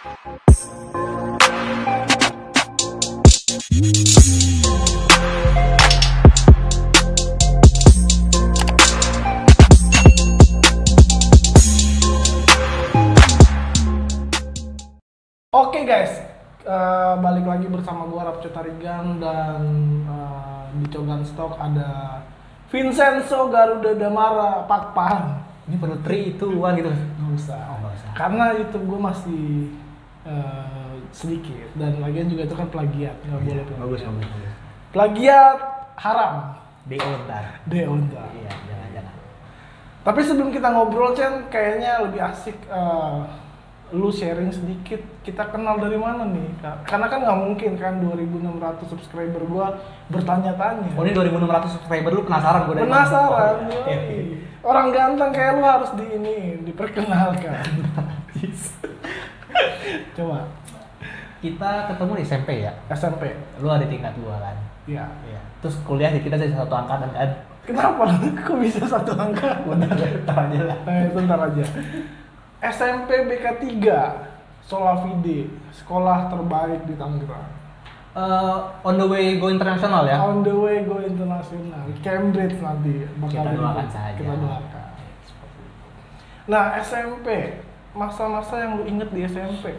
Oke guys, balik lagi bersama gua Rapco Tarigan dan di Cogan Stock ada Vincenzo Garuda Damara Pakpan. Ini perlu 3, 2, 1 gitu. Nggak usah. Oh, nggak usah. Karena YouTube gua masih sedikit dan lagian juga itu kan plagiat, nggak boleh plagiat. Bagus. Plagiat haram. Deontar. Deontar. Iya, jangan. Tapi sebelum kita ngobrol, Chen, kayaknya lebih asik lu sharing sedikit, kita kenal dari mana nih? Karena kan nggak mungkin kan 2.600 subscriber gua bertanya-tanya. Oh, ini 2.600 subscriber lu penasaran gua dari mana? Penasaran, Oh, yoi. iya. Orang ganteng kayak lu harus diperkenalkan. Coba. Kita ketemu di SMP ya? SMP. Lu ada tingkat 2 kan? Iya. Iya. Terus kuliah di kita jadi satu angkatan kan? Kenapa? Kok bisa satu angka? Bentar aja lah. Bentar aja. SMP BK 3 Solavide, sekolah terbaik di Tangerang. On the way go internasional ya? On the way go internasional, Cambridge nanti bakal Kita doakan saja. Kita doakan. Nah, SMP, masa-masa yang lu inget di SMP,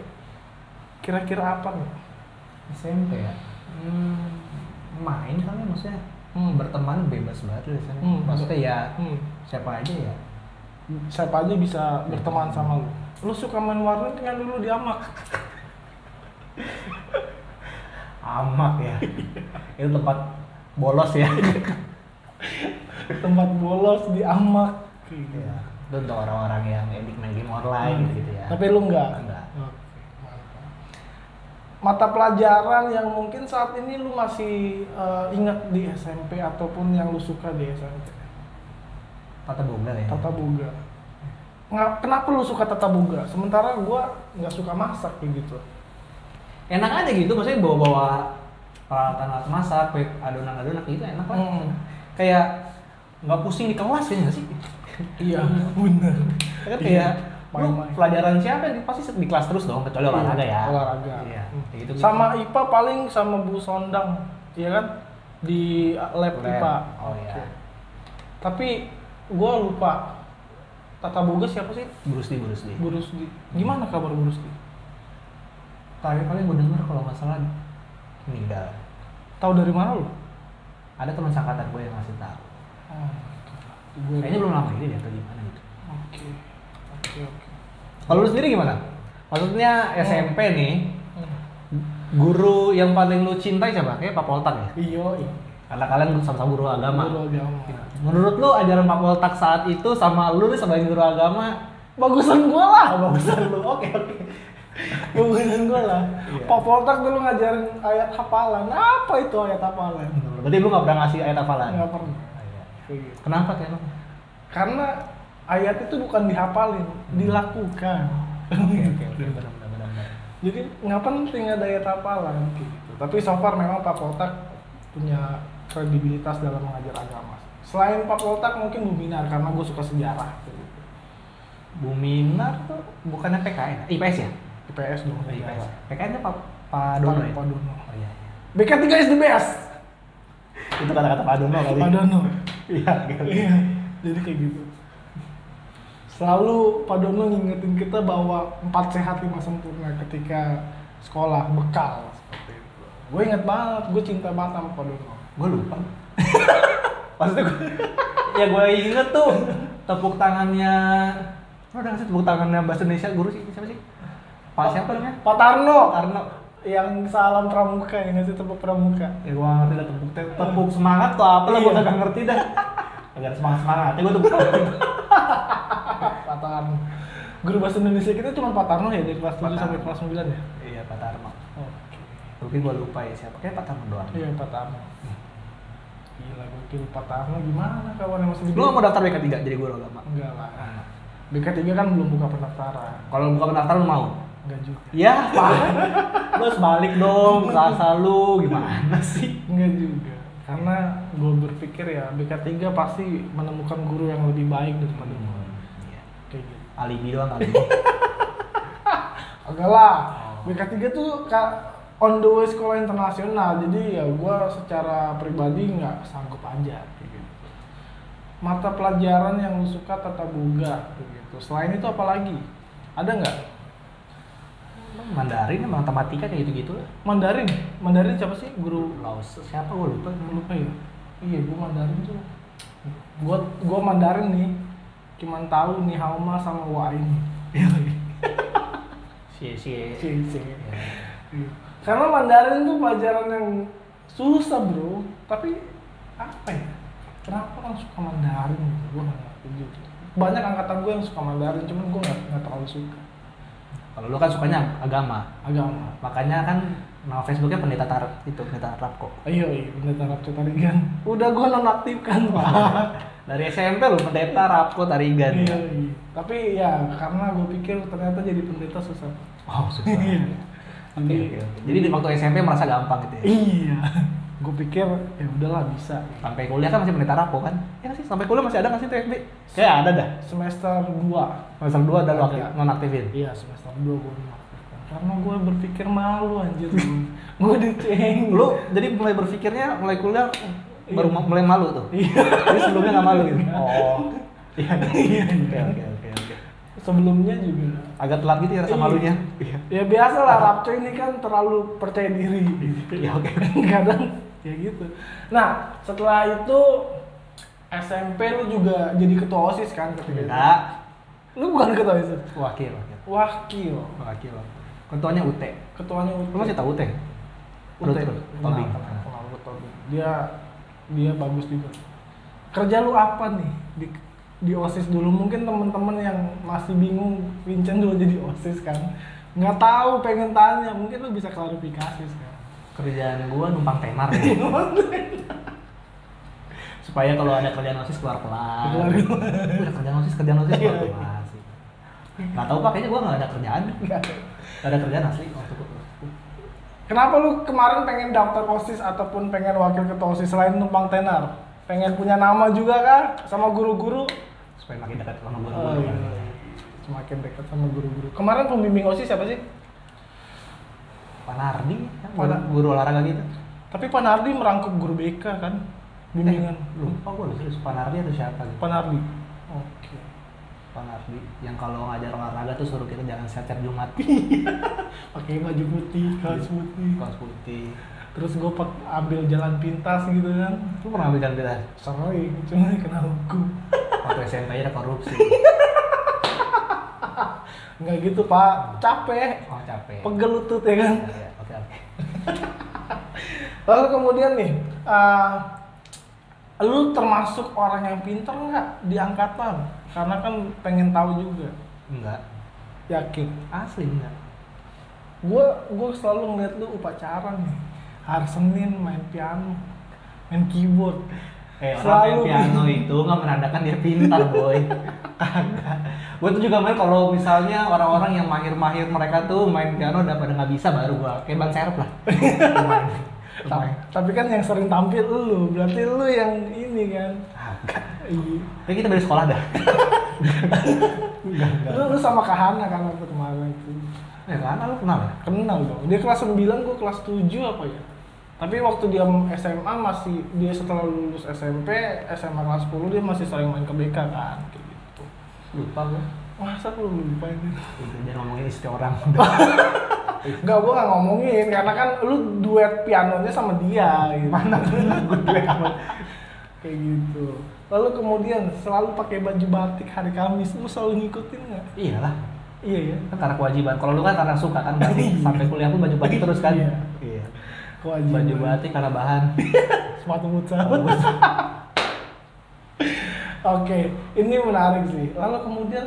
kira-kira apa nih? SMP ya? Main kali maksudnya. Berteman bebas banget di sana. Maksudnya ya siapa aja ya? Siapa aja bisa berteman sama lu. Lu suka main warnet kan dulu di Amak. Amak ya. Itu tempat bolos ya. Tempat bolos di Amak. Iya. Itu untuk orang-orang yang edik main game online gitu ya. Tapi lu enggak? Enggak. Oke, mantap. Mata pelajaran yang mungkin saat ini lu masih ingat di SMP ataupun yang lu suka di SMP? Tata boga ya. Tata boga. Kenapa lu suka tata boga? Sementara gua nggak suka masak kayak gitu. Enak aja gitu, maksudnya bawa-bawa peralatan alat masak, kayak adonan-adonan gitu enak lah. Kayak nggak pusing di kelas ya nggak sih? Iya, bener. Kan kayak main-main. pelajaran siapa pasti di kelas terus dong, kecuali olahraga ya. Olahraga. Iya. Kayak gitu. Sama IPA paling sama Bu Sondang, iya kan? Di lab IPA. Oh iya. Tapi gua lupa tata boga siapa sih? Bruce Lee. Bu Rusdi. Gimana kabar Bu Rusdi? Terakhir kali gue denger kalau nggak salah meninggal. Tahu dari mana lu? Ada teman sangkatan gue yang ngasih tahu. Kayaknya belum lama ini deh atau gimana gitu. Oke. Kalau lu sendiri gimana? Maksudnya SMP nih, guru yang paling lu cintai siapa? Kayaknya Pak Poltak ya? Iya. Karena kalian sama-sama guru agama. Guru agama. Menurut lu ajaran Pak Poltak saat itu sama lu nih sebagai guru agama Bagusan gua lah. bagusan lu? Oke. Bagusan gua lah. Iya. Pak Poltak dulu ngajarin ayat hafalan. Apa itu ayat hafalan? Berarti lu nggak pernah ngasih ayat hafalan? Nggak pernah. Iya. Kayak gitu. Kenapa kayak Karena ayat itu bukan dihafalin, dilakukan. Oke. Benar. Jadi nggak penting ada ayat hafalan gitu. Tapi so far memang Pak Poltak punya kredibilitas dalam mengajar agama. Selain Pak Poltak mungkin Bu Minar karena gue suka sejarah. Gitu. Bu Minar tuh bukannya PKN? IPS ya? IPS dong. IPS. PKN-nya Pak Dono ya? Pak Dono. Oh iya. BK 3 is the best. Itu kata-kata Pak Dono kali. Pak Dono. Iya. Iya. Jadi kayak gitu. Selalu Pak Dono ngingetin kita bahwa 4 sehat 5 sempurna ketika sekolah bekal seperti itu. Gue inget banget, gue cinta banget sama Pak Dono. Gue lupa. Maksudnya ya gue inget tuh tepuk tangannya. Lo udah ngasih tepuk tangannya bahasa Indonesia guru sih siapa sih? Pak siapa namanya? Pak Tarno. Karena Yang salam pramuka, yang ngasih tepuk pramuka. ya gue ngerti lah tepuk semangat tuh apa lah gue Iya. kagak ngerti dah. Agak semangat ya gue tepuk tangan. Pak Tarno. Guru bahasa Indonesia kita cuma Pak Tarno ya dari kelas 7 sampai kelas 9 ya? Iya Pak Tarno. Oke. Mungkin gue lupa ya siapa. Kayak Pak Tarno doang. Iya Pak Tarno. Gila gue kira Pak Tarno gimana kawan yang masih Lu nggak mau daftar BK 3 jadi guru agama? Enggak lah. BK 3 kan belum buka pendaftaran. Kalau buka pendaftaran lu mau? Enggak juga. Ya, Pak. Lu harus balik dong ke asal lu. Gimana sih? Enggak juga. Karena gue berpikir ya BK 3 pasti menemukan guru yang lebih baik daripada gue. Iya. Kayak gitu. Alibi doang alibi. Agak lah. Oh. BK3 tuh on the way sekolah internasional, jadi ya gue secara pribadi nggak sanggup aja kayak gitu. Mata pelajaran yang lu suka tata boga gitu. Selain itu apa lagi? Ada nggak? Mandarin sama matematika kayak gitu-gitu lah. Mandarin siapa sih guru? Laos siapa gue lupa. Lupa ya. Iya, gue Mandarin tuh. Gue Mandarin nih, cuman tahu nih Haoma sama Wa ini. Si. Iya. Karena Mandarin tuh pelajaran yang susah bro, tapi apa ya? Kenapa orang suka Mandarin gitu? Gue nggak ngerti juga. Banyak angkatan gue yang suka Mandarin, cuman gue nggak terlalu suka. Kalau lu kan sukanya agama, makanya kan nama Facebooknya pendeta Arab kok. Iya, pendeta Arab Tarigan. Udah gue nonaktifkan pak. Dari SMP lu pendeta Arab Tarigan. Iya. Tapi ya karena gue pikir ternyata jadi pendeta susah. Oh susah. Oke. Jadi di waktu SMP merasa gampang gitu ya? Iya. Gue pikir ya udahlah bisa. Sampai kuliah kan masih pendeta Arab kan? Ya sih, sampai kuliah masih ada nggak sih TFB? Kayak ada dah. Semester 2. Semester 2 ada lu nonaktifin? Iya, semester 2 gue nonaktifkan. Karena gue berpikir malu anjir. Gue diceng. Lu jadi mulai berpikirnya mulai kuliah baru Iya. mulai malu tuh? Iya. Jadi sebelumnya nggak malu gitu? Oh. Iya. Oke. Sebelumnya juga Agak telat gitu ya rasa malunya? Iya. ya biasa lah, Rapco ini kan terlalu percaya diri. Ya oke. Kadang ya gitu. Nah, setelah itu SMP lu juga jadi ketua OSIS kan ketika itu? Enggak. Lu bukan ketua OSIS? Wakil. Ketuanya UT. Ketuanya Lu masih tahu UT? Udah terus. Tobing. Kenal Tobing. Dia bagus juga. Kerja lu apa nih di OSIS dulu? Mungkin temen-temen yang masih bingung, Vincent dulu jadi OSIS kan, nggak tahu, pengen tanya, mungkin lu bisa klarifikasi sekarang. Kerjaan gua numpang tenar ya. Supaya kalau ada kerjaan OSIS keluar-keluar. Ada kerjaan OSIS keluar-keluar sih. Nggak tahu pak, kayaknya gua nggak ada kerjaan. Nggak ada kerjaan asli waktu itu. Kenapa lu kemarin pengen daftar OSIS ataupun pengen wakil ketua OSIS selain numpang tenar? Pengen punya nama juga kah sama guru-guru? Supaya makin dekat sama Oh, guru-guru. iya. Semakin dekat sama guru-guru. Kemarin pembimbing OSIS siapa sih? Pak Nardi, kan guru olahraga gitu. Tapi Pak Nardi merangkup guru BK kan? Bimbingan. Lupa gua serius Pak Nardi atau siapa gitu. Pak Nardi. Oke. Pak Nardi yang kalau ngajar olahraga tuh suruh kita jangan setiap Jumat. Pakai baju putih, kaos putih. Kaos putih. Terus gue ambil jalan pintas gitu kan. Lu pernah ambil jalan pintas? Sering, cuma kena hukum. Waktu SMP ada korupsi. Enggak gitu pak, capek. Oh capek. Pegel lutut ya kan. Ya, oke. Lalu kemudian nih, lu termasuk orang yang pintar nggak di angkatan? Karena kan pengen tahu juga. Enggak. Yakin? Asli enggak. Gue selalu ngeliat lu upacara nih. Hari Senin main piano, main keyboard. Orang main piano itu nggak menandakan dia pintar boy. Kagak. Gue tuh juga main kalau misalnya orang-orang yang mahir-mahir mereka tuh main piano udah pada nggak bisa baru gua kayak Ban Serep lah. Tapi kan yang sering tampil lu, berarti lu yang ini kan. Kagak. Iya. Kayak kita dari sekolah dah. Lu sama Kahana kan waktu kemarin itu. Ya kan, lu kenal ya? Kenal dong. Dia kelas 9, gua kelas 7 apa ya? Tapi waktu dia SMA dia setelah lulus SMP, SMA kelas 10 dia masih sering main ke BK kan, kayak gitu. Lupa gua. Masa lu lupa ini? Udah jangan ngomongin istri orang. Enggak, gua nggak ngomongin karena kan lu duet pianonya sama dia gitu. Mana gua duet sama. Kayak gitu. Lalu kemudian selalu pakai baju batik hari Kamis, lu selalu ngikutin nggak? Iyalah. Iya ya. Kan karena kewajiban. Kalau lu kan karena suka kan batik. Sampai kuliah pun baju batik terus kan. Iya. Kewajiban. Baju batik karena bahan. Sepatu futsal. Oke, ini menarik sih. Lalu kemudian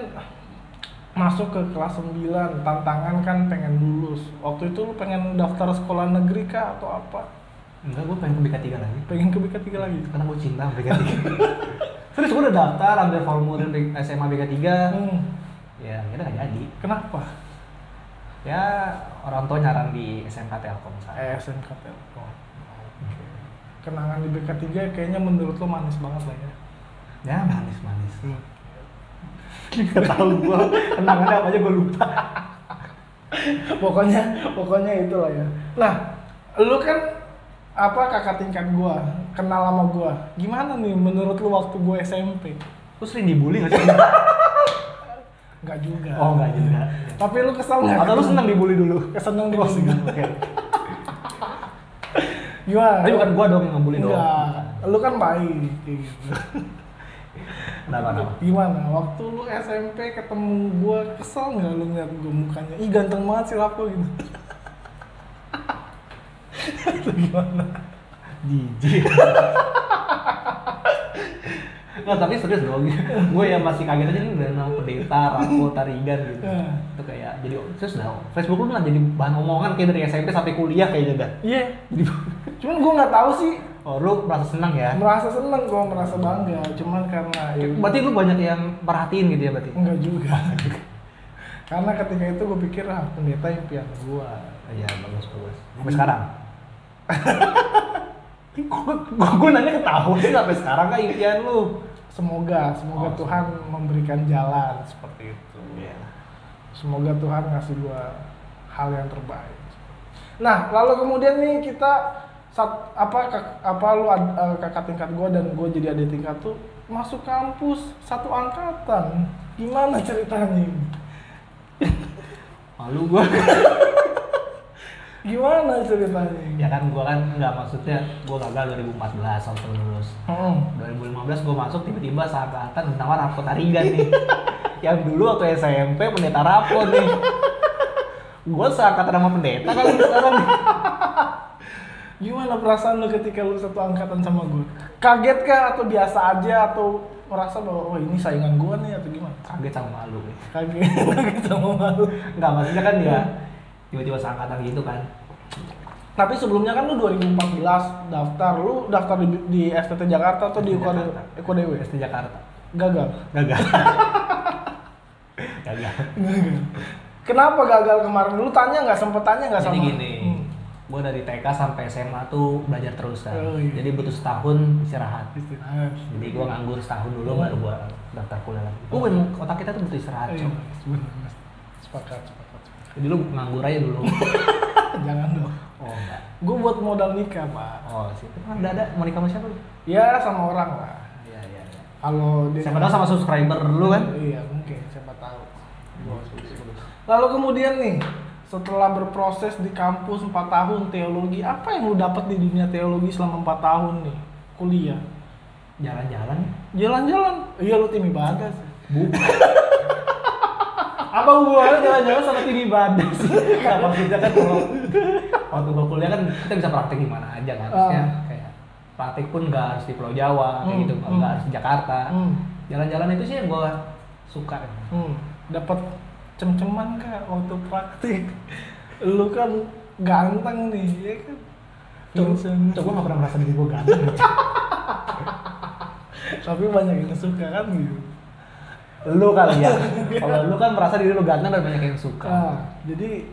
masuk ke kelas 9, tantangan kan pengen lulus. Waktu itu lu pengen daftar sekolah negeri kah atau apa? Enggak, gue pengen ke BK3 lagi. Pengen ke BK3 lagi? Karena gue cinta sama BK3. Terus gue udah daftar, ambil formulir SMA BK3. Ya, akhirnya gak jadi. Kenapa? Ya, orang tua nyaran di SMK Telkom saya. SMK Telkom. Kenangan di BK3 kayaknya menurut lo manis banget lah ya? Ya, manis. Gak tau gue, kenangannya apa aja gue lupa. pokoknya itulah ya. Nah, lu kan kakak tingkat gua, kenal sama gua. Gimana nih menurut lu waktu gua SMP? Lu sering dibully nggak sih? Enggak juga. Oh, nggak juga. Tapi lu kesel nggak? Atau lu senang dibully dulu? Seneng Oh, dibully. oke. Gimana? Tapi bukan gua dong yang ngebully dong. Enggak, lu kan baik kayak gitu. Kenapa? Gimana? Waktu lu SMP ketemu gua, kesel nggak lu ngeliat gua mukanya? Ih ganteng banget si Rapo gitu. Itu gimana? Jijik. Nggak, tapi serius dong. Gue yang masih kaget aja nih udah nama pendeta, Rapo, Tarigan gitu. Itu kayak jadi terus dah. Facebook lu kan jadi bahan omongan kayak dari SMP sampai kuliah kayaknya dah. Iya. Jadi Cuman gua nggak tahu sih. oh, lu merasa senang ya? Merasa seneng, gua merasa bangga. Cuman karena Berarti lu banyak yang perhatiin gitu ya berarti? enggak juga. Karena ketika itu gua pikir pendeta impian gua. Iya, bagus. Sampai sekarang? Gue nanya ketahuan sih sampai sekarang kah impian lu? Semoga Tuhan memberikan jalan seperti itu. Iya. Semoga Tuhan ngasih gua hal yang terbaik. Nah, lalu kemudian nih kita kakak tingkat gua dan gua jadi adik tingkat tuh masuk kampus satu angkatan. Gimana ceritanya? Malu gua. Gimana ceritanya? Ya kan gua kan nggak, maksudnya gua gagal 2014 waktu lulus. 2015 gua masuk tiba-tiba seangkatan bernama Rapo Tarigan nih. Yang dulu waktu SMP pendeta Rapo nih. Gua seangkatan sama pendeta kali sekarang nih. Gimana perasaan lu ketika lu satu angkatan sama gue? Kaget kah atau biasa aja atau merasa bahwa oh ini saingan gue nih atau gimana? Kaget sama malu nih. Kaget sama malu. Enggak, maksudnya kan ya tiba-tiba seangkatan gitu kan. Tapi sebelumnya kan lu 2014 daftar. Lu daftar di STT Jakarta atau di Ekodewe? ST Jakarta. Gagal. Gagal. Kenapa gagal kemarin? Lu sempet tanya nggak sama? Jadi gini, gue dari TK sampai SMA tuh belajar terus kan. Oh, iya. Jadi butuh setahun istirahat. Istirahat. Jadi gue nganggur setahun dulu baru gue daftar kuliah lagi. Gue otak kita tuh butuh istirahat. Iya, Cok. bener. Sepakat. Jadi lu nganggur aja dulu. Jangan dong. Oh enggak. Gue buat modal nikah, Pak. Oh sih. Kan ada mau nikah sama siapa lu? Ya sama orang lah. Iya. Kalau dia Siapa tahu sama subscriber lu kan? Iya, mungkin siapa tahu. Lalu kemudian nih, setelah berproses di kampus 4 tahun teologi, apa yang lu dapat di dunia teologi selama 4 tahun nih kuliah? Jalan-jalan. Jalan-jalan. Iya, lu tim ibadah sih. Bukan. Apa hubungannya jalan-jalan sama tim ibadah sih? Nah, maksudnya kan kalau waktu gua kuliah kan kita bisa praktek di mana aja kan. Maksudnya kayak praktek pun nggak harus di Pulau Jawa kayak gitu, nggak harus di Jakarta. Jalan-jalan itu sih yang gua suka. Dapat cem-ceman kak waktu praktik. Lu kan ganteng nih, ya kan? Coba nggak pernah merasa diri gua ganteng. Tapi banyak yang suka kan gitu. Lu kali ya. Kalau lu kan merasa diri lu ganteng dan banyak yang suka. Jadi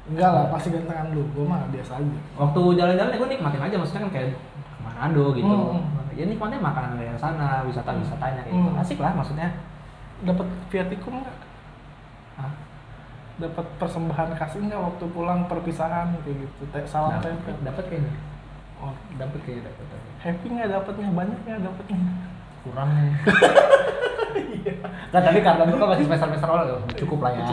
enggak lah, pasti gantengan lu. Gua mah biasa aja. Waktu jalan-jalan ya gua nikmatin aja, maksudnya kan kayak ke Manado gitu. Ya nikmatin makanan dari sana, wisata-wisatanya kayak gitu. Asik lah maksudnya. Dapat viatikum enggak? Dapat persembahan kasih nggak waktu pulang perpisahan kayak gitu? Salam tempel. Dapat kayaknya. Oh, Dapat kayaknya dapat. happy nggak dapatnya? Banyak nggak dapatnya? Kurang ya. Nah, tapi karena lu kan masih semester awal loh, cukup lah ya.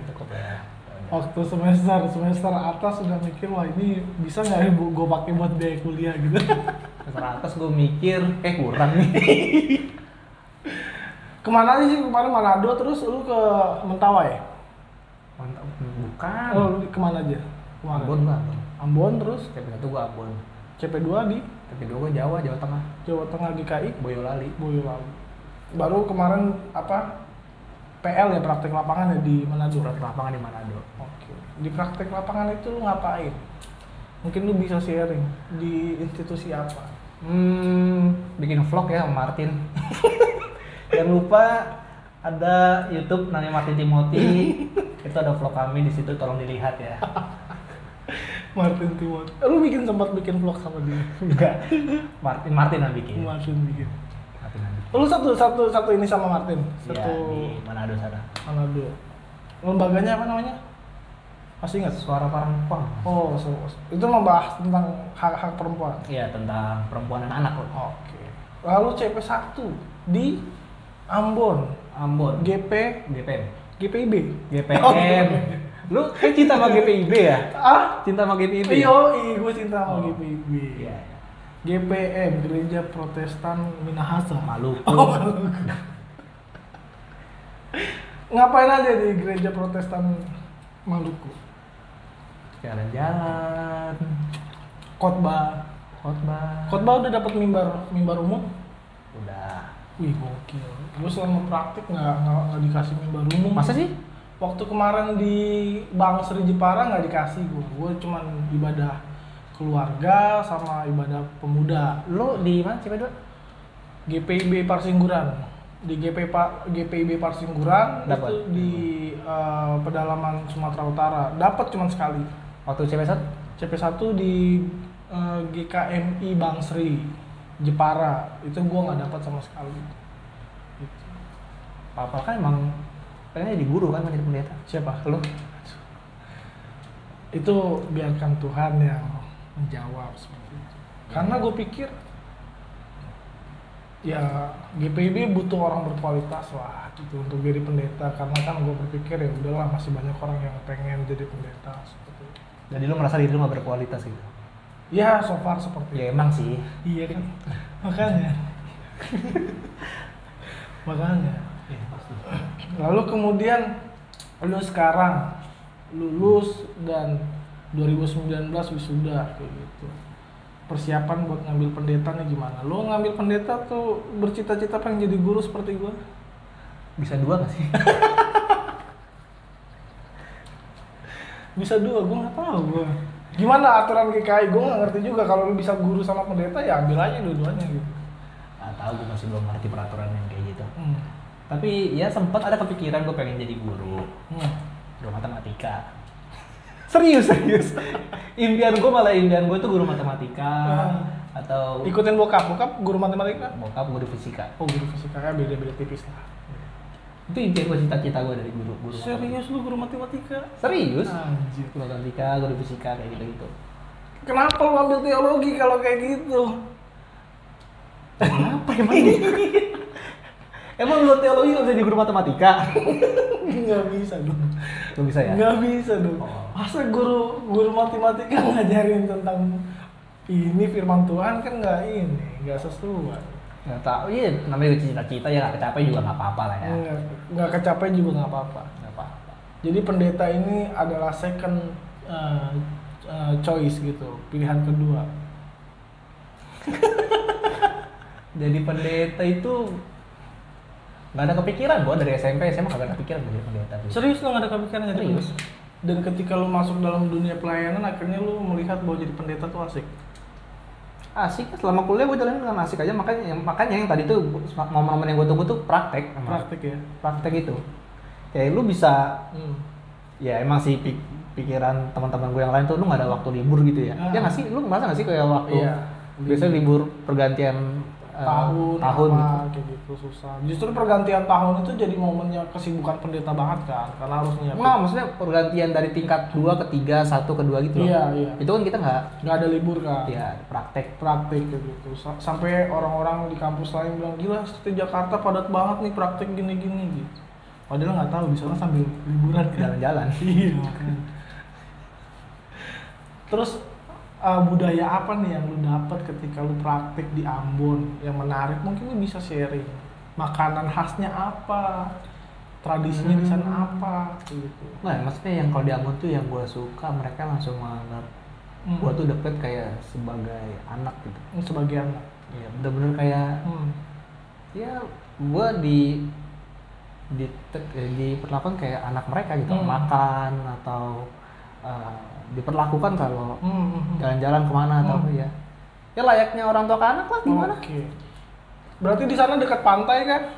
Cukup ya. Waktu semester atas udah mikir wah ini bisa nggak ya gue pakai buat biaya kuliah gitu. Semester atas gue mikir kurang nih. Kemana aja sih kemarin? Manado terus lu ke Mentawai? Mantap. Bukan. Oh, lu kemana aja? Kemana? Ambon lah. Ambon terus CP1 gua Ambon. CP2 di CP2 gua Jawa Tengah. Jawa Tengah GKI Boyolali. Baru kemarin PL ya, praktek lapangan ya di Manado. Praktek lapangan di Manado. Oke. Di praktek lapangan itu lu ngapain? Mungkin lu bisa sharing di institusi apa? Bikin vlog ya sama Martin. Jangan lupa ada YouTube namanya Martin Timothy. Itu ada vlog kami di situ, tolong dilihat ya. Martin Timothy. Lu sempat bikin vlog sama dia? Enggak. Martin yang bikin. Martin bikin. Lu satu ini sama Martin? Iya, di Manado sana. Manado. Lembaganya apa namanya? Masih ingat? Suara perempuan. Oh, itu membahas tentang hak-hak perempuan. Iya, tentang perempuan dan anak loh. Oke. Lalu CP1 di Ambon. Ambon. GP GPM. GPIB. GPM. Lu kan cinta sama GPIB ya? Ah? Cinta sama GPIB? Iya, gue cinta sama GPIB. Iya. GPM, Gereja Protestan Minahasa. Maluku. Oh, Maluku. Ngapain aja di Gereja Protestan Maluku? Jalan-jalan. Khotbah. Khotbah udah dapat mimbar umum? Udah. Wih, gokil. Gue selama praktik nggak dikasih mimbar umum. Masa sih? Waktu kemarin di Bang Sri Jepara nggak dikasih gue cuman ibadah keluarga sama ibadah pemuda. Lu di mana CP2? GPIB Parsingguran. Di GPIB Parsingguran Dapat. itu di pedalaman Sumatera Utara. Dapat cuman sekali. Waktu CP1? CP1 di GKMI Bang Sri Jepara. Itu gua nggak dapat sama sekali. Gitu. Papa kan emang pengen jadi guru kan, jadi pendeta. Siapa? Lu? Itu biarkan Tuhan yang menjawab seperti itu. Karena gue pikir ya GPIB butuh orang berkualitas lah gitu untuk jadi pendeta, karena kan gue berpikir ya udahlah masih banyak orang yang pengen jadi pendeta seperti itu. Jadi lu merasa diri lu gak berkualitas gitu? Ya so far seperti Ya itu. emang sih. Iya kan. Makanya. Makanya. Iya pasti. Lalu kemudian lu sekarang lulus dan 2019 wisuda kayak gitu. Persiapan buat ngambil pendeta nih gimana? Lu ngambil pendeta tuh bercita-cita pengen jadi guru seperti gua? Bisa 2 gak sih? Bisa 2, gua nggak tahu gua. Gimana aturan GKI? Gua nggak ngerti juga. Kalau lu bisa guru sama pendeta ya ambil aja dua-duanya gitu. Gak tau, gue masih belum ngerti peraturan yang kayak gitu. Hmm. Tapi ya sempat ada kepikiran gue pengen jadi guru. Guru matematika. Serius. Impian gue tuh guru matematika. Atau Ikutin bokap guru matematika? bokap guru fisika. Oh, guru fisika ya beda-beda tipis lah. Itu impian gue, cita-cita gue dari guru Serius lu guru matematika? Serius? Anjir. Guru matematika, guru fisika kayak gitu-gitu. Kenapa lu ambil teologi kalau kayak gitu? Kenapa emang Emang lu teologi gak bisa jadi guru matematika? Nggak bisa dong. Gak bisa ya? Nggak bisa dong. Oh. Masa guru matematika ngajarin tentang ini firman Tuhan kan nggak sesuai. Nggak tahu, iya namanya cita-cita ya, nggak kecapai juga nggak apa-apa lah ya. Nggak kecapai juga nggak apa-apa. Nggak apa-apa. Jadi pendeta ini adalah second choice gitu, pilihan kedua. Jadi pendeta itu nggak ada kepikiran, gua dari SMP SMA nggak ada kepikiran jadi pendeta. Serius lo nggak ada kepikiran jadi Serius. pendeta? Dan ketika lo masuk dalam dunia pelayanan, akhirnya lo melihat bahwa jadi pendeta tuh asik. Asik, selama kuliah gue jalanin dengan asik aja, makanya yang tadi tuh momen-momen yang gue tunggu tuh praktek. Praktek ya. Praktek itu. Kayak lu bisa, ya emang sih pikiran teman-teman gue yang lain tuh lu nggak ada waktu libur gitu ya. Ya nggak sih, lu merasa nggak sih kayak waktu biasanya libur pergantian tahun apa, gitu. kayak gitu susah. Justru pergantian tahun itu jadi momennya kesibukan pendeta banget kan, karena harus nyiapin. Nggak, maksudnya pergantian dari tingkat 2 ke 3, 1 ke 2 gitu loh. Iya. Itu kan kita nggak ada libur kan. ya praktek. Kayak gitu. Sampai orang-orang di kampus lain bilang, gila seperti Jakarta padat banget nih praktek gini-gini gitu. Padahal nggak tahu di sana sambil liburan kan. Jalan-jalan. Iya. Terus budaya apa nih yang lu dapat ketika lu praktik di Ambon yang menarik? Mungkin lu bisa sharing. Makanan khasnya apa? Tradisinya di sana apa? Gitu. Nah, maksudnya yang kalau di Ambon tuh yang gue suka, mereka langsung menganggap gue tuh deket kayak sebagai anak gitu. Sebagai anak. Iya, bener-bener kayak ya gue diperlakukan kayak anak mereka gitu, makan atau diperlakukan kalau jalan-jalan kemana atau apa ya layaknya orang tua ke anak lah gimana. Oke. Berarti di sana dekat pantai kan?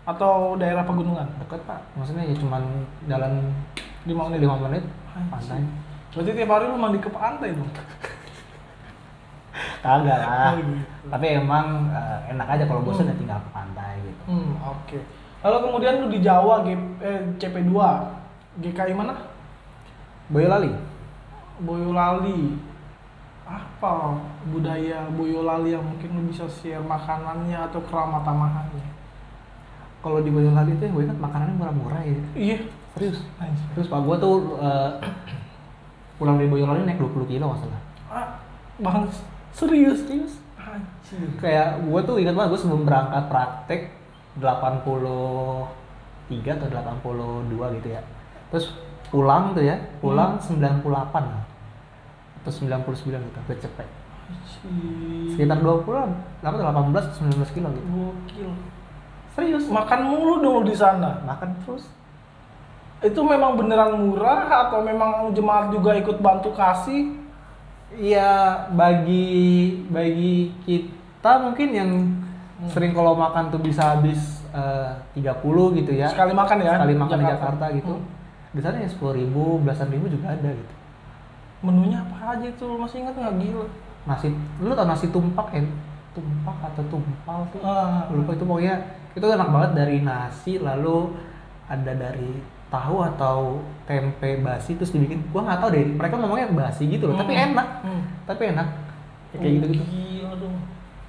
Atau daerah pegunungan? Dekat pak, maksudnya ya cuman jalan 5 menit. 5 menit pantai. Berarti tiap hari lu mandi ke pantai dong? Kagak lah. Oh, gitu. Tapi emang enak aja kalau bosan ya tinggal ke pantai gitu. Oke. Lalu kemudian lu di Jawa CP2 GKI mana? Boyolali. Boyolali. Apa budaya Boyolali yang mungkin lu bisa share makanannya atau keramat tamahannya? Kalau di Boyolali tuh gue ingat makanannya murah-murah ya. Iya, Serius. anjir. Terus pak gue tuh pulang dari Boyolali naik 20 kilo nggak salah. Ah, bang, serius? Serius. Anjir. Kayak gue tuh ingat banget gue sebelum berangkat praktek 83 atau 82 gitu ya. Terus pulang tuh ya, pulang 98 lah. Atau 99 gitu, gue cepet. Anjir. Sekitar 20, dapat 18 atau 19 kilo gitu. Gokil. Serius. Makan mulu dong di sana. Makan terus. Itu memang beneran murah atau memang jemaat juga ikut bantu kasih? Iya, bagi kita mungkin yang sering kalau makan tuh bisa habis 30 gitu ya. Sekali makan ya? Sekali makan di Jakarta gitu. Di sana ya 10.000, belasan ribu juga ada gitu. Menunya apa aja itu? Lu masih ingat nggak? Gila. Nasi, lu tau nasi tumpak kan? Tumpak atau tumpal tuh? Lupa itu pokoknya itu enak banget dari nasi lalu ada dari tahu atau tempe basi terus dibikin, gua nggak tahu deh mereka ngomongnya basi gitu loh, tapi enak. Tapi enak. Kayak gitu-gitu. Gila dong.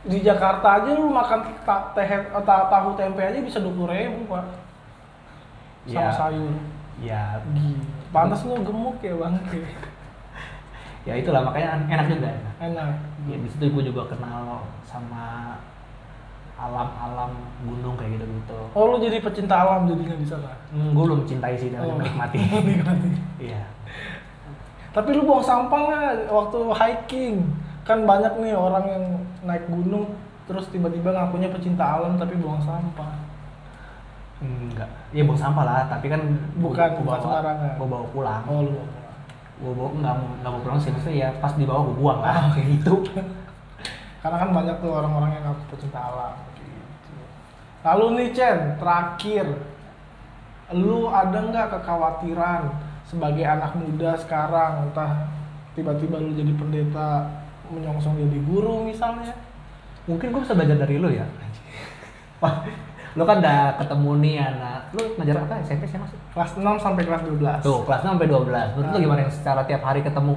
Di Jakarta aja lu makan tahu tempe aja bisa 20.000 Pak. Sama Ya. sayur. Ya, Gila. Pantas lu gemuk ya Bang. ya itulah makanya enak juga. Enak. Ya di situ gue juga kenal sama alam-alam gunung kayak gitu-gitu. Oh, lu jadi pecinta alam jadinya di sana. Gue belum mencintai sih, dan menikmati. Menikmati. Iya. Tapi lu buang sampah nggak waktu hiking? Kan banyak nih orang yang naik gunung terus tiba-tiba ngakunya pecinta alam tapi buang sampah. Enggak. Ya buang sampah lah, tapi kan Bukan gua sembarangan. Gue bawa pulang. Oh, lu bawa pulang. Gue bawa nggak mau pulang sih, maksudnya ya pas di bawah gue buang lah kayak gitu. Karena kan banyak tuh orang-orang yang ngaku pecinta alam gitu. Lalu nih Chen, terakhir, lu ada nggak kekhawatiran sebagai anak muda sekarang, entah tiba-tiba lu jadi pendeta menyongsong jadi guru misalnya? Mungkin gue bisa belajar dari lu ya. Wah, lu kan udah ketemu nih anak. Lu ngajar apa? SMP sih masuk? Kelas 6 sampai kelas 12. Tuh, kelas 6 sampai 12. Menurut lu gimana yang secara tiap hari ketemu?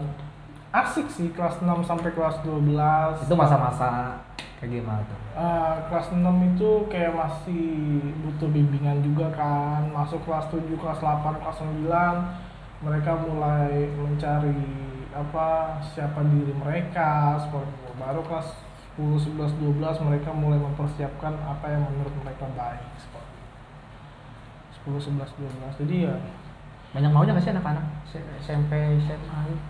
Asik sih kelas 6 sampai kelas 12. Itu masa-masa kayak gimana tuh? Kelas 6 itu kayak masih butuh bimbingan juga kan. Masuk kelas 7, kelas 8, kelas 9 mereka mulai mencari siapa diri mereka seperti itu. Baru kelas 10, 11, 12 mereka mulai mempersiapkan apa yang menurut mereka baik seperti itu. 10, 11, 12. Jadi ya Banyak maunya nggak sih anak-anak SMP, SMA gitu?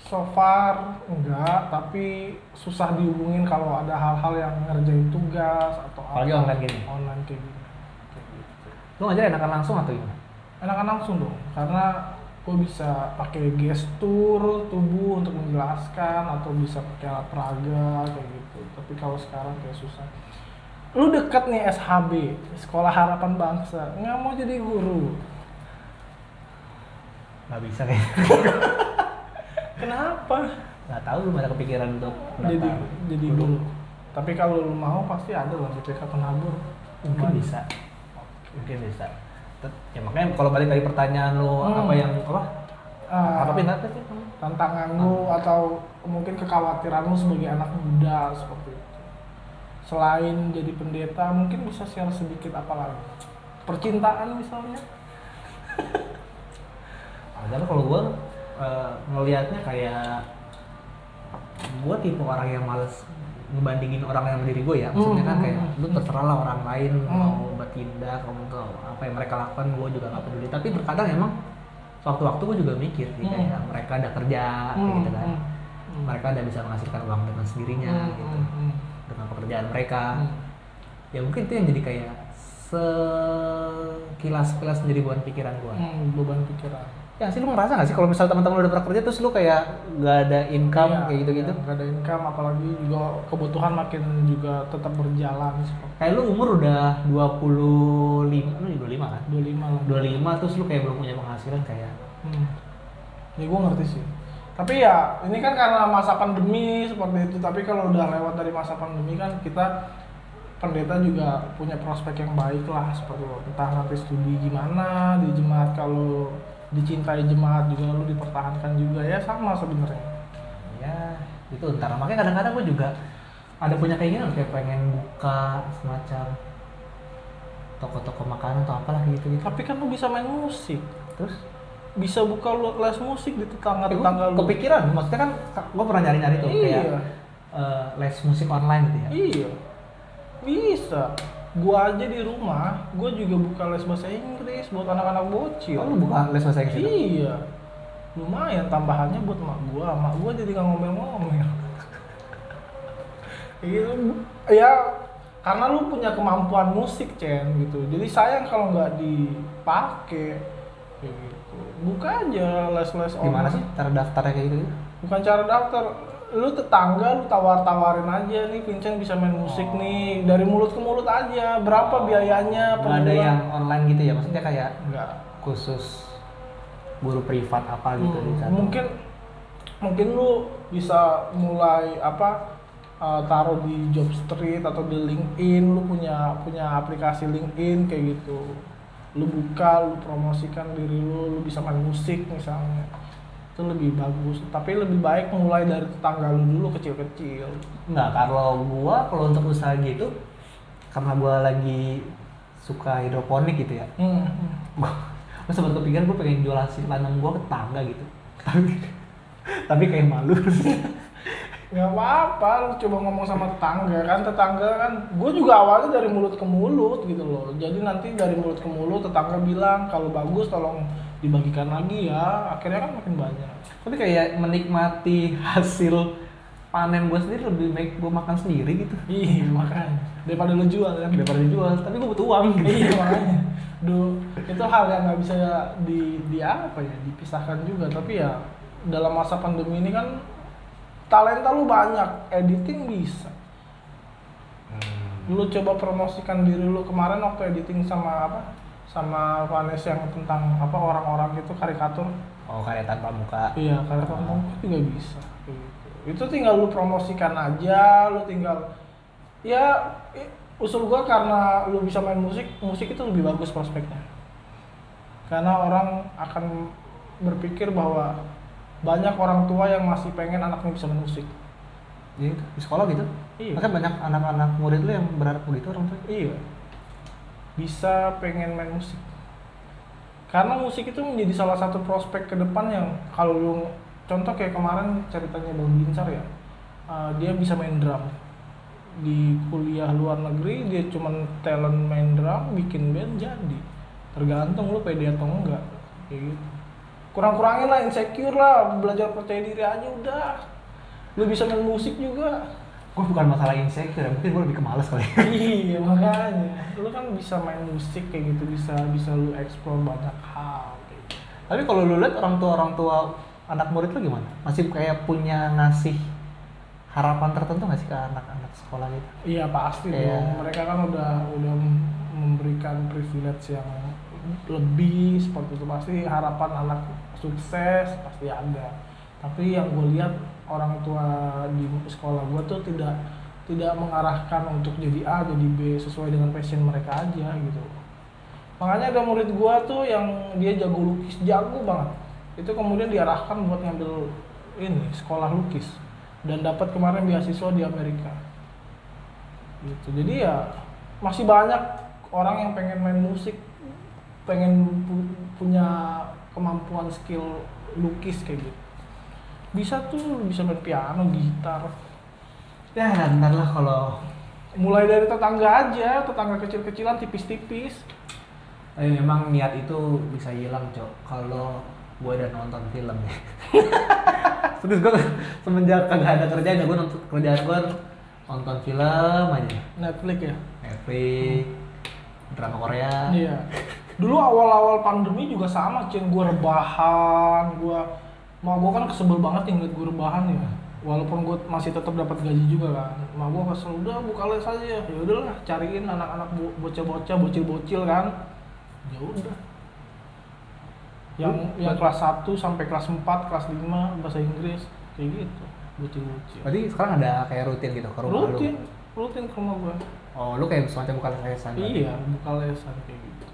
So far enggak, tapi susah dihubungin kalau ada hal-hal yang ngerjain tugas atau Apalagi online gini? Online kayak gini. Kayak gitu. Lu ngajar enakan langsung atau gimana? Enakan langsung dong, karena gue bisa pakai gestur tubuh untuk menjelaskan atau bisa pakai alat peraga kayak gitu. Tapi kalau sekarang kayak susah. Lu dekat nih SHB, Sekolah Harapan Bangsa, nggak mau jadi guru. Nggak bisa kayaknya. Kenapa? Nggak tahu, belum ada kepikiran untuk Jadi guru. Tapi kalau lu mau pasti ada lah BPK penabur. Mungkin bisa. Mungkin bisa. Ya makanya kalau balik lagi pertanyaan lu apa yang apa pindah sih? Tantangan lu atau mungkin kekhawatiran lu sebagai anak muda seperti itu. Selain jadi pendeta, mungkin bisa share sedikit apa lagi? Percintaan misalnya? Karena kalau gue ngelihatnya kayak gue tipe orang yang males ngebandingin orang yang diri gue ya, maksudnya kan kayak lu terserah lah orang lain mau bertindak atau apa yang mereka lakukan, gue juga nggak peduli. Tapi terkadang emang waktu-waktu gue juga mikir sih kayak mereka ada kerja kayak gitu kan, mereka ada bisa menghasilkan uang dengan sendirinya gitu dengan pekerjaan mereka. Ya mungkin itu yang jadi kayak sekilas menjadi beban pikiran gue. Beban pikiran. Ya sih, lu ngerasa gak sih kalau misal teman-teman lu udah pernah kerja terus lu kayak gak ada income kayak gitu-gitu? Gak ada income, apalagi juga kebutuhan makin juga tetap berjalan seperti. Kayak lu umur udah 25, lu 25 kan? 25 lah. 25 terus lu kayak belum punya penghasilan kayak. Ya gue ngerti sih. Tapi ya ini kan karena masa pandemi seperti itu. Tapi kalau udah lewat dari masa pandemi kan kita pendeta juga punya prospek yang baik lah seperti itu. Entah nanti studi gimana di jemaat kalau dicintai jemaat juga, lu dipertahankan juga, ya sama sebenarnya. Ya itu ntar, makanya kadang-kadang gue juga ada punya keinginan kayak pengen buka semacam toko-toko makanan atau apalah gitu. Tapi kan lu bisa main musik, Terus bisa buka lu les musik di gue tetangga-tetangga lu. kepikiran, maksudnya kan gue pernah nyari-nyari tuh Iya. kayak les musik online gitu ya. Iya, bisa. Gua aja di rumah, gua juga buka les bahasa Inggris buat anak-anak bocil. Oh, lu buka les bahasa Inggris itu? Iya, lumayan tambahannya buat mak gua jadi nggak ngomel-ngomel. Gitu. Ya, karena lu punya kemampuan musik, Chen, gitu. Jadi sayang kalau nggak dipakai, kayak gitu. Buka aja les-les Gimana online. sih cara daftarnya kayak gitu? Bukan cara daftar, lu tetangga lu tawar-tawarin aja nih, Vincent bisa main musik nih, dari mulut ke mulut aja. Berapa biayanya per Nggak ada bulan? yang online gitu ya, maksudnya kayak Enggak. khusus guru privat apa gitu di sana. Mungkin lu bisa mulai taruh di Jobstreet atau di LinkedIn. Lu punya aplikasi LinkedIn kayak gitu. Lu buka, lu promosikan diri lu bisa main musik misalnya. Itu lebih bagus, tapi lebih baik mulai dari tetangga lu dulu, kecil-kecil. Nggak, kalau untuk usaha gitu, karena gua lagi suka hidroponik gitu ya, gua sempat kepikiran gua pengen jual hasil tanam gua ke tetangga gitu. Tapi kayak malu. Nggak apa-apa, lu coba ngomong sama tetangga kan, gue juga awalnya dari mulut ke mulut gitu loh. Jadi nanti dari mulut ke mulut tetangga bilang kalau bagus tolong dibagikan lagi ya, akhirnya kan makin banyak. Tapi kayak menikmati hasil panen gue sendiri lebih baik gue makan sendiri gitu. Iya makanya, daripada lu jual kan. Daripada dijual, tapi gue butuh uang gitu. Iya makanya, itu hal yang nggak bisa dipisahkan juga. Tapi ya dalam masa pandemi ini kan talenta lu banyak, editing bisa. Lu coba promosikan diri lu kemarin waktu editing sama Vanessa yang tentang orang-orang gitu, karikatur. Oh, karya tanpa muka. Iya, karya tanpa muka juga bisa. Gitu. Itu tinggal lu promosikan aja, lu tinggal usul gua karena lu bisa main musik itu lebih bagus prospeknya. Karena orang akan berpikir bahwa banyak orang tua yang masih pengen anaknya bisa main musik. Jadi di sekolah gitu? Iya. Makanya banyak anak-anak murid lu yang berharap begitu orang tua? Iya. Bisa pengen main musik. Karena musik itu menjadi salah satu prospek ke depan yang kalau lu contoh kayak kemarin ceritanya Bang Binsar ya. Dia bisa main drum. Di kuliah luar negeri dia cuman talent main drum, bikin band jadi. Tergantung lu pede atau enggak. Kayak gitu. Kurang-kurangin lah, insecure lah, belajar percaya diri aja udah. Lu bisa main musik juga. Gue bukan masalah insecure, mungkin gue lebih ke males kali. Iya makanya, lu kan bisa main musik kayak gitu, bisa lu explore banyak hal kayak gitu. Tapi kalau lu lihat orang tua anak murid lu gimana? Masih kayak punya ngasih harapan tertentu nggak sih ke anak-anak sekolah gitu? Iya pasti dong, mereka kan udah memberikan privilege yang lebih seperti itu, pasti harapan anak sukses pasti ada. Tapi yang gue lihat orang tua di sekolah gue tuh tidak mengarahkan untuk jadi A jadi B sesuai dengan passion mereka aja gitu. Makanya ada murid gue tuh yang dia jago lukis, jago banget, itu kemudian diarahkan buat ngambil ini sekolah lukis dan dapat kemarin beasiswa di Amerika gitu. Jadi ya masih banyak orang yang pengen main musik, pengen punya kemampuan skill lukis kayak gitu. Bisa main piano, gitar. Ya ntar lah kalau Mulai dari tetangga aja, tetangga kecil-kecilan tipis-tipis. memang niat itu bisa hilang cok kalau gue udah nonton film ya. Terus gue semenjak kagak ada kerjaan ya, gue nonton film aja. Netflix ya? Netflix, drama Korea. Iya. Dulu awal-awal pandemi juga sama, Cien. Gue rebahan, gue kan kesebel banget yang ngeliat gue rebahan ya. Walaupun gue masih tetap dapat gaji juga kan. Gue kesel, udah buka les aja. Ya udahlah, cariin anak-anak bocah-bocah, bocil-bocil kan. Ya udah. Yang kelas 1 sampai kelas 4, kelas 5 bahasa Inggris kayak gitu. Bocil-bocil. Berarti sekarang ada kayak rutin gitu ke rumah lu? Rutin ke rumah gue. Oh, lu kayak semacam buka lesan? Iya, buka lesan kayak gitu.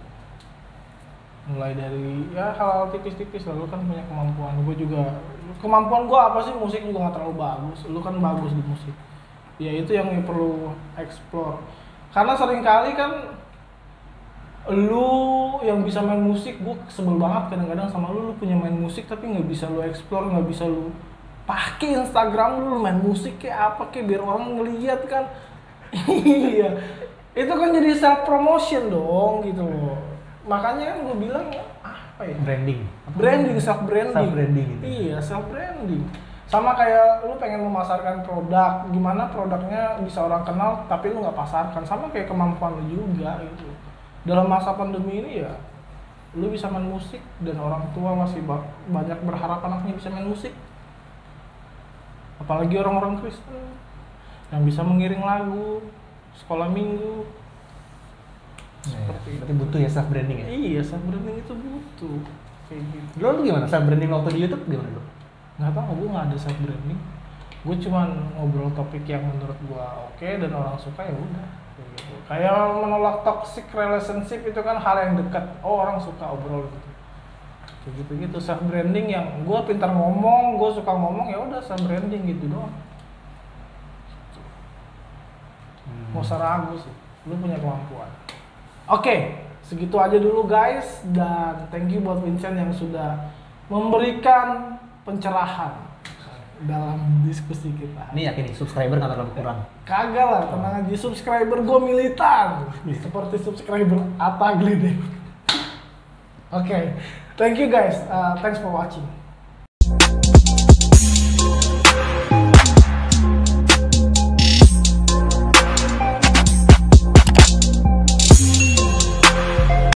mulai dari ya hal-hal tipis-tipis lah. Lu kan punya kemampuan, gue juga kemampuan gue apa sih, musik juga nggak terlalu bagus, lu kan bagus di musik. Ya itu yang perlu explore, karena seringkali kan lu yang bisa main musik, gue sebel banget kadang-kadang sama lu punya main musik tapi nggak bisa lu explore, nggak bisa lu pakai Instagram lu main musik kayak apa kayak biar orang ngeliat kan. Iya, itu kan jadi self promotion dong gitu loh. Makanya kan gue bilang apa ya, branding self branding gitu. Iya, self branding. Sama kayak lu pengen memasarkan produk, gimana produknya bisa orang kenal tapi lu nggak pasarkan, sama kayak kemampuan lu juga gitu. Dalam masa pandemi ini ya lu bisa main musik dan orang tua masih banyak berharap anaknya bisa main musik, apalagi orang-orang Kristen yang bisa mengiring lagu sekolah minggu. Seperti berarti butuh ya self branding ya? Iya, self branding itu butuh kayak gitu. Lu gimana self branding waktu di YouTube gimana lu? Nggak tahu, gue nggak ada self branding. Gue cuman ngobrol topik yang menurut gue oke dan orang suka, ya udah kayak gitu. Kayak menolak toxic relationship itu kan hal yang dekat, oh orang suka obrol gitu. Kayak gitu-gitu self branding yang gue pintar ngomong, gue suka ngomong, ya udah self branding gitu doang. Mau ragu sih, lu punya kemampuan. Oke, segitu aja dulu guys, dan thank you buat Vincent yang sudah memberikan pencerahan dalam diskusi kita. Ini yakin nih subscriber nggak terlalu kurang? Kagak lah, tenang aja, subscriber gue militan seperti subscriber Atta Glide. Oke, thank you guys, thanks for watching.